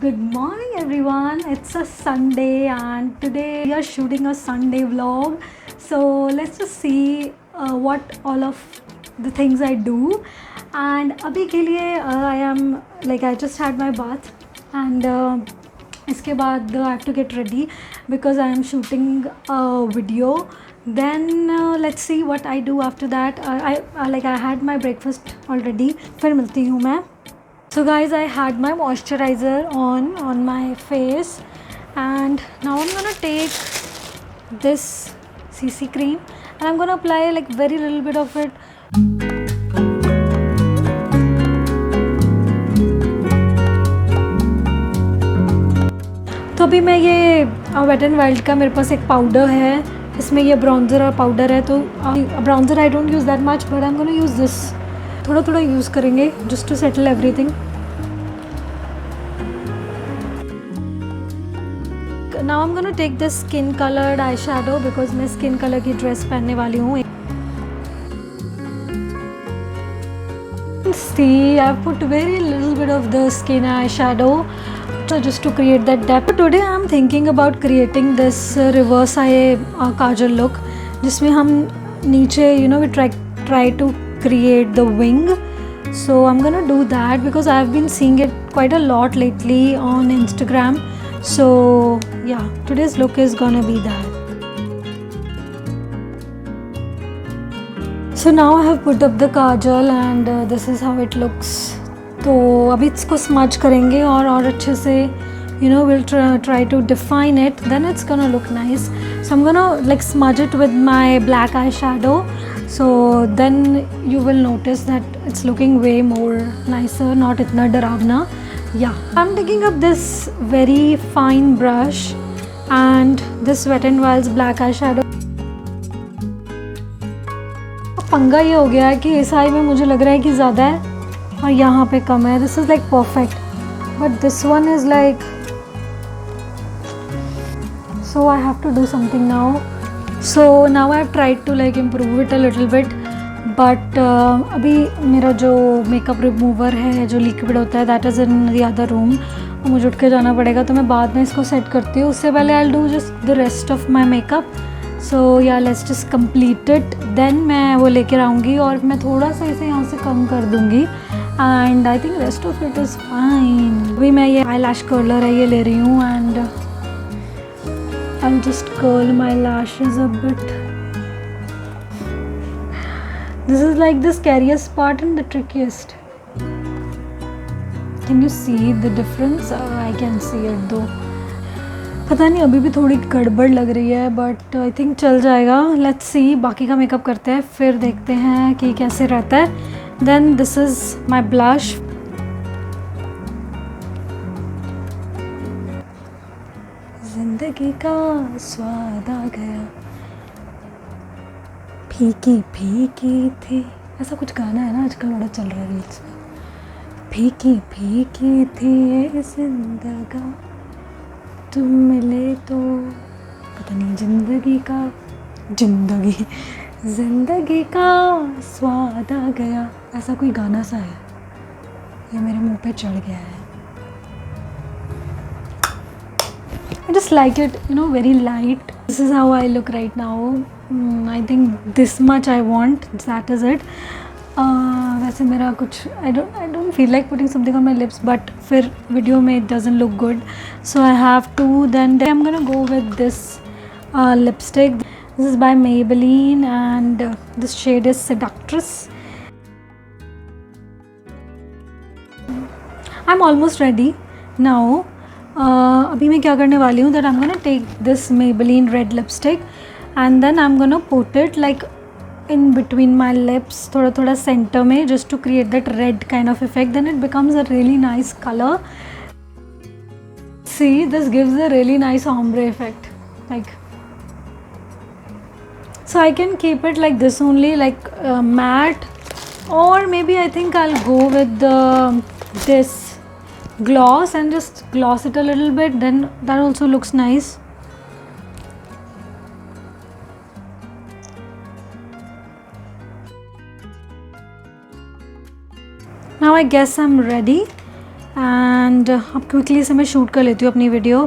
Good morning everyone. It's a Sunday and today we are shooting a Sunday vlog. So let's just see what all of the things I do. And अभी के लिए I am like I just had my bath and इसके बाद I have to get ready because I am shooting a video. Then let's see what I do after that. I had my breakfast already. फिर मिलती हूँ मैं. So guys, I had my moisturizer on my face and now I'm gonna take this CC cream and I'm gonna apply like very little bit of it. तो अभी मैं ये wait and wild का मेरे पास एक पाउडर है, इसमें ये ब्राउन्जर पाउडर है. तो bronzer I don't use that much but I am gonna use this. थोड़ा थोड़ा यूज़ करेंगे just to settle everything. Now I am gonna take this skin coloured eye shadow because मैं skin colour की dress पहनने वाली हूँ. See, I put very little bit of the skin eyeshadow so just to create that depth. Today I am thinking about creating this reverse eye kajal look जिसमें हम नीचे we try to create the wing. So I'm gonna do that because I've been seeing it quite a lot lately on Instagram. So yeah, today's look is gonna be that. So now I have put up the kajal and this is how it looks. तो अभी इसको smudge करेंगे और अच्छे से we'll try to define it. Then it's gonna look nice. So I'm gonna like smudge it with my black eyeshadow. So then you will notice that it's looking way more nicer, not itna डरावना. Yeah, I'm taking up this very fine brush and this Wet n Wild's black eyeshadow. पंगा ये हो गया है कि इस आई में मुझे लग रहा है कि ज़्यादा है और यहाँ पे कम है. This is like perfect but this one is like so I have to do something now. So now I have tried to like improve it a little bit but अभी मेरा जो मेकअप रिमूवर है जो liquid होता है that is in the other room. मुझे उठ के जाना पड़ेगा तो मैं बाद में इसको सेट करती हूँ. उससे पहले I'll do just the rest of my makeup. So yeah, let's just complete it. Then मैं वो लेकर आऊँगी और मैं थोड़ा सा इसे यहाँ से कम कर दूँगी and I think rest of it is fine. अभी मैं ये eyelash curler है ये ले रही हूँ and I'll just curl my lashes a bit. This is like the scariest part and the trickiest. Can you see the difference? I can see it though. पता नहीं अभी भी थोड़ी गड़बड़ लग रही है बट आई थिंक चल जाएगा. Let's see. बाकी का मेकअप करते हैं फिर देखते हैं कि कैसे रहता है. Then this is my blush. जिंदगी का स्वाद आ गया फीकी फीकी थी. ऐसा कुछ गाना है ना आजकल बड़ा चल रहा है रील्स में. फीकी फीकी थी ये जिंदगा तुम मिले तो पता नहीं जिंदगी का स्वाद आ गया. ऐसा कोई गाना सा है ये मेरे मुंह पे चढ़ गया है. I just like it, very light. This is how I look right now. I think this much I want. That is it. वैसे मेरा कुछ I don't feel like putting something on my lips, but फिर video में it doesn't look good. So I have to. Then I'm gonna go with this lipstick. This is by Maybelline and this shade is Seductress. I'm almost ready now. अभी मैं क्या करने वाली हूँ that I'm gonna take this Maybelline red lipstick and then I'm gonna put it like in between my lips थोड़ा थोड़ा center में just to create that red kind of effect. Then it becomes a really nice color. See, this gives a really nice ombre effect. Like, so I can keep it like this only, like matte, or maybe I think I'll go with this gloss and just gloss it a little bit. Then that also looks nice. Now I guess I'm ready and अब quickly से मैं shoot कर लेती हूँ अपनी video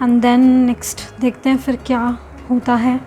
and then next देखते हैं फिर क्या होता है।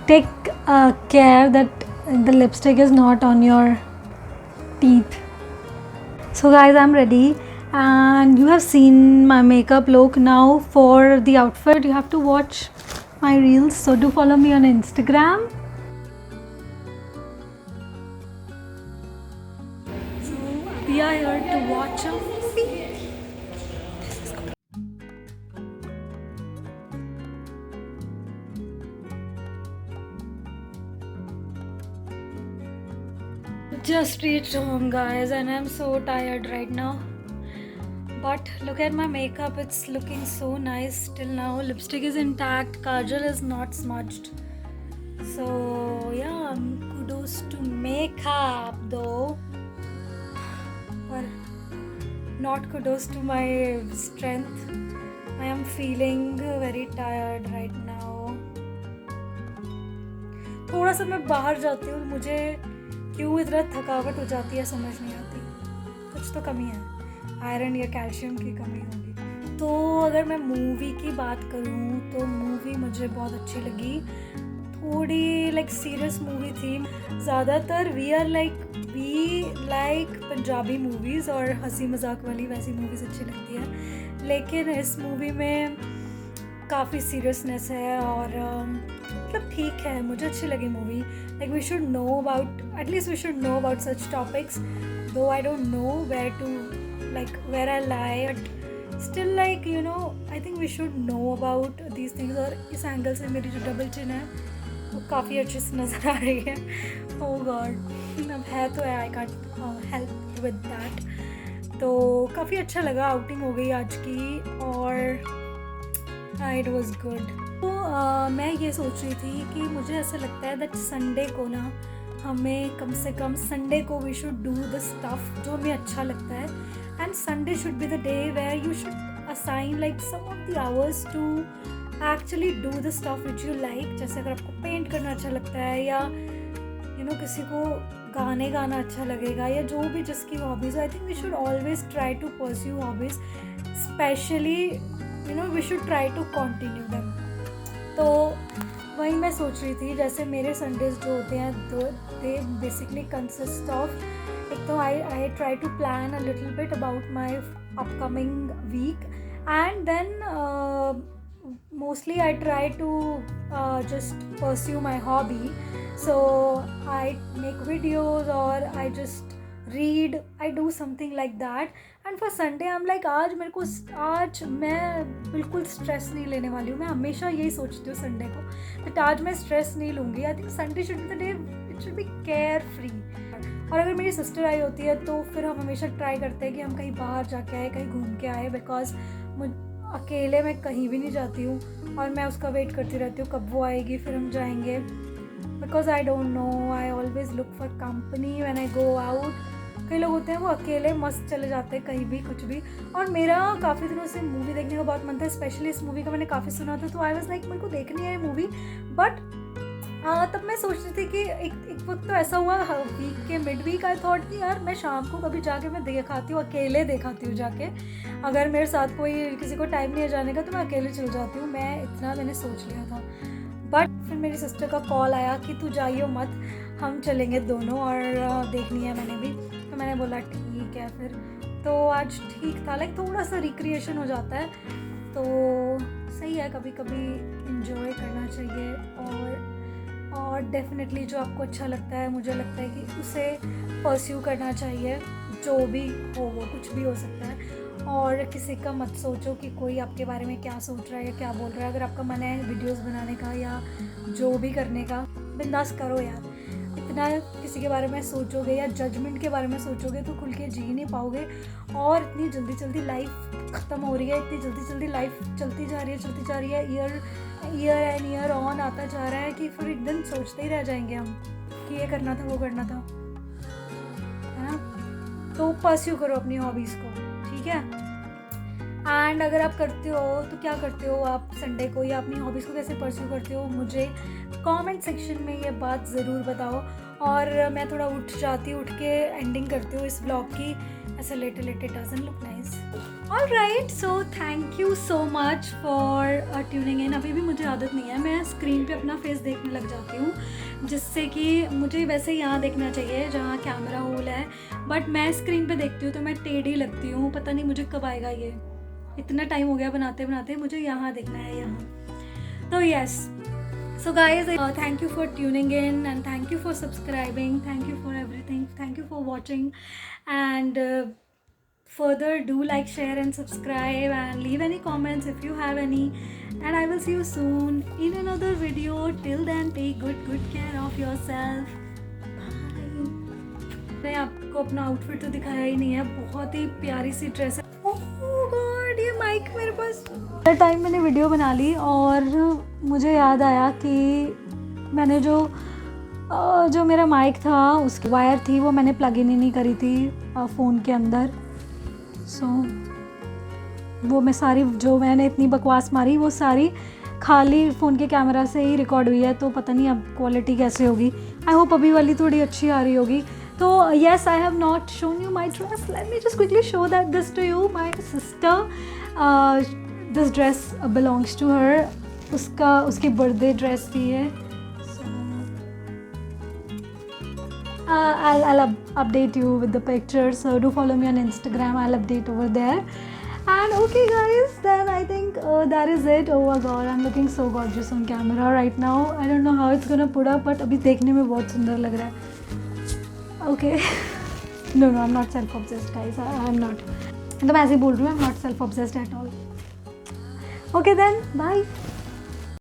Take care that the lipstick is not on your teeth. So guys, I'm ready and you have seen my makeup look. Now for the outfit you have to watch my reels, so do follow me on Instagram. So we are here to watch a movie. Just reached home guys and I'm so tired right now, but look at my makeup, it's looking so nice till now. Lipstick is intact, kajal is not smudged, so yeah, kudos to makeup though, but not kudos to my strength. I am feeling very tired right now. थोड़ा सा मैं बाहर जाती हूँ, मुझे क्यों इतना थकावट हो जाती है समझ नहीं आती, कुछ तो कमी है, आयरन या कैल्शियम की कमी होगी। तो अगर मैं मूवी की बात करूँ तो मूवी मुझे बहुत अच्छी लगी, थोड़ी लाइक सीरियस मूवी थी। ज़्यादातर वी लाइक पंजाबी मूवीज़ और हंसी मजाक वाली वैसी मूवीज़ अच्छी लगती है, लेकिन इस मूवी में काफ़ी सीरियसनेस है और मतलब ठीक है, मुझे अच्छी लगी movie. Like we should know about, at least we should know about such topics, though I don't know where I lie, but still like you know I think we should know about these things. और इस angle से मेरी जो double chin है वो काफ़ी अच्छे से नज़र आ रही है। ओह गॉड, अब है तो है, I can't help with that. तो काफ़ी अच्छा लगा, आउटिंग हो गई आज की और इट वॉज गुड। तो मैं ये सोच रही थी कि मुझे ऐसा लगता है दैट संडे को ना हमें कम से कम संडे को we should do the stuff जो हमें अच्छा लगता है, and Sunday should be the day where you should assign like some of the hours to actually do the stuff which you like. जैसे अगर आपको पेंट करना अच्छा लगता है या यू नो किसी को गाने गाना अच्छा लगेगा या जो भी जिसकी hobbies, I think we should always try to pursue hobbies, especially you know we should try to continue them. तो वही मैं सोच रही थी, जैसे मेरे संडेज जो होते हैं दे बेसिकली कंसिस्ट ऑफ, एक तो I try to plan a little bit about my upcoming weekend then mostly I try to just pursue my hobby, so I make videos or I just read, I do something like that, and for Sunday I'm like आज मैं बिल्कुल stress नहीं लेने वाली हूँ। मैं हमेशा यही सोचती हूँ संडे को, बट आज मैं स्ट्रेस नहीं लूँगी। I think Sunday should be the day, it should be care free. और अगर मेरी सिस्टर आई होती है तो फिर हम हमेशा ट्राई करते हैं कि हम कहीं बाहर जाके आए, कहीं घूम के आए, बिकॉज अकेले मैं कहीं भी नहीं जाती हूँ और मैं उसका वेट करती रहती हूँ कब वो आएगी फिर हम जाएंगे, because I don't no, I always look for company when I go out. कई लोग होते हैं वो अकेले मस्त चले जाते हैं कहीं भी कुछ भी, और मेरा काफ़ी दिनों से मूवी देखने का बहुत मन था, स्पेशली इस मूवी का मैंने काफ़ी सुना था, तो आई वाज लाइक मेरे को देखनी है ये मूवी। बट तब मैं सोच रही थी कि एक वक्त तो ऐसा हुआ वीक के मिड वीक, आई थॉट कि यार मैं शाम को कभी जाके मैं देखाती हूँ, अकेले देखाती हूँ जाके, अगर मेरे साथ कोई किसी को टाइम नहीं है जाने का तो मैं अकेले चल जाती हूँ, मैंने सोच लिया था। बट फिर मेरी सिस्टर का कॉल आया कि तू जाइयो मत, हम चलेंगे दोनों और देखनी है मैंने भी, तो मैंने बोला ठीक है फिर। तो आज ठीक था, लाइक थोड़ा सा रिक्रिएशन हो जाता है तो सही है, कभी कभी इंजॉय करना चाहिए और डेफिनेटली जो आपको अच्छा लगता है मुझे लगता है कि उसे परस्यू करना चाहिए, जो भी हो वो कुछ भी हो सकता है। और किसी का मत सोचो कि कोई आपके बारे में क्या सोच रहा है या क्या बोल रहा है। अगर आपका मन है वीडियोस बनाने का या जो भी करने का, बिंदास करो यार। इतना किसी के बारे में सोचोगे या जजमेंट के बारे में सोचोगे तो खुल के जी नहीं पाओगे, और इतनी जल्दी जल्दी लाइफ ख़त्म हो रही है, इतनी जल्दी जल्दी लाइफ चलती जा रही है, ईयर एंड ईयर ऑन आता जा रहा है कि फिर एक दिन सोचते ही रह जाएंगे हम कि ये करना था वो करना था, है ना। तो परस्यू करो अपनी हॉबीज़ को, ठीक है। एंड अगर आप करते हो तो क्या करते हो आप संडे को, या अपनी हॉबीज़ को कैसे परस्यू करते हो मुझे कमेंट सेक्शन में ये बात ज़रूर बताओ। और मैं थोड़ा उठ जाती हूँ, उठ के एंडिंग करती हूँ इस व्लॉग की। ऐसे लेटे लेटे doesn't look nice. Alright, so thank you so much for tuning in. अभी भी मुझे आदत नहीं है, मैं स्क्रीन पे अपना फेस देखने लग जाती हूँ, जिससे कि मुझे वैसे यहाँ देखना चाहिए जहाँ कैमरा होल है, बट मैं स्क्रीन पे देखती हूँ तो मैं टेढ़ी लगती हूँ। पता नहीं मुझे कब आएगा ये, इतना टाइम हो गया बनाते बनाते, मुझे यहाँ देखना है यहाँ। तो yes, so guys, thank you for tuning in and thank you for subscribing, thank you for everything, thank you for watching, and further do like, share and subscribe and leave any comments if you have any, and I will see you soon in another video. Till then, take good care of yourself. Bye. मैं आपको अपना outfit तो दिखाया ही नहीं है, बहुत ही प्यारी सी dress है। ओह गॉड, ये माइक मेरे पास। हर टाइम मैंने वीडियो बना ली और मुझे याद आया कि मैंने जो मेरा माइक था उसकी वायर थी वो मैंने प्लग इन ही नहीं करी थी फ़ोन के अंदर। सो वो मैं सारी, जो मैंने इतनी बकवास मारी वो सारी खाली फ़ोन के कैमरा से ही रिकॉर्ड हुई है, तो पता नहीं अब क्वालिटी कैसे होगी। आई होप अभी वाली थोड़ी अच्छी आ रही होगी। तो yes, I have not shown you my dress. Let me just quickly show this to you. My sister, this dress belongs to her. उसकी birthday dress थी ये। So I'll update you with the picture. So do follow me on Instagram. I'll update over there. And okay guys, then I think that is it. Oh my god, I'm looking so gorgeous on camera right now. I don't know how it's gonna put up, but अभी देखने में बहुत सुंदर लग रहा है। Okay. No, I'm not self-obsessed, guys. I'm not. तो मैं ऐसे ही बोल रही हूँ, I'm not self-obsessed at all. Okay then, bye.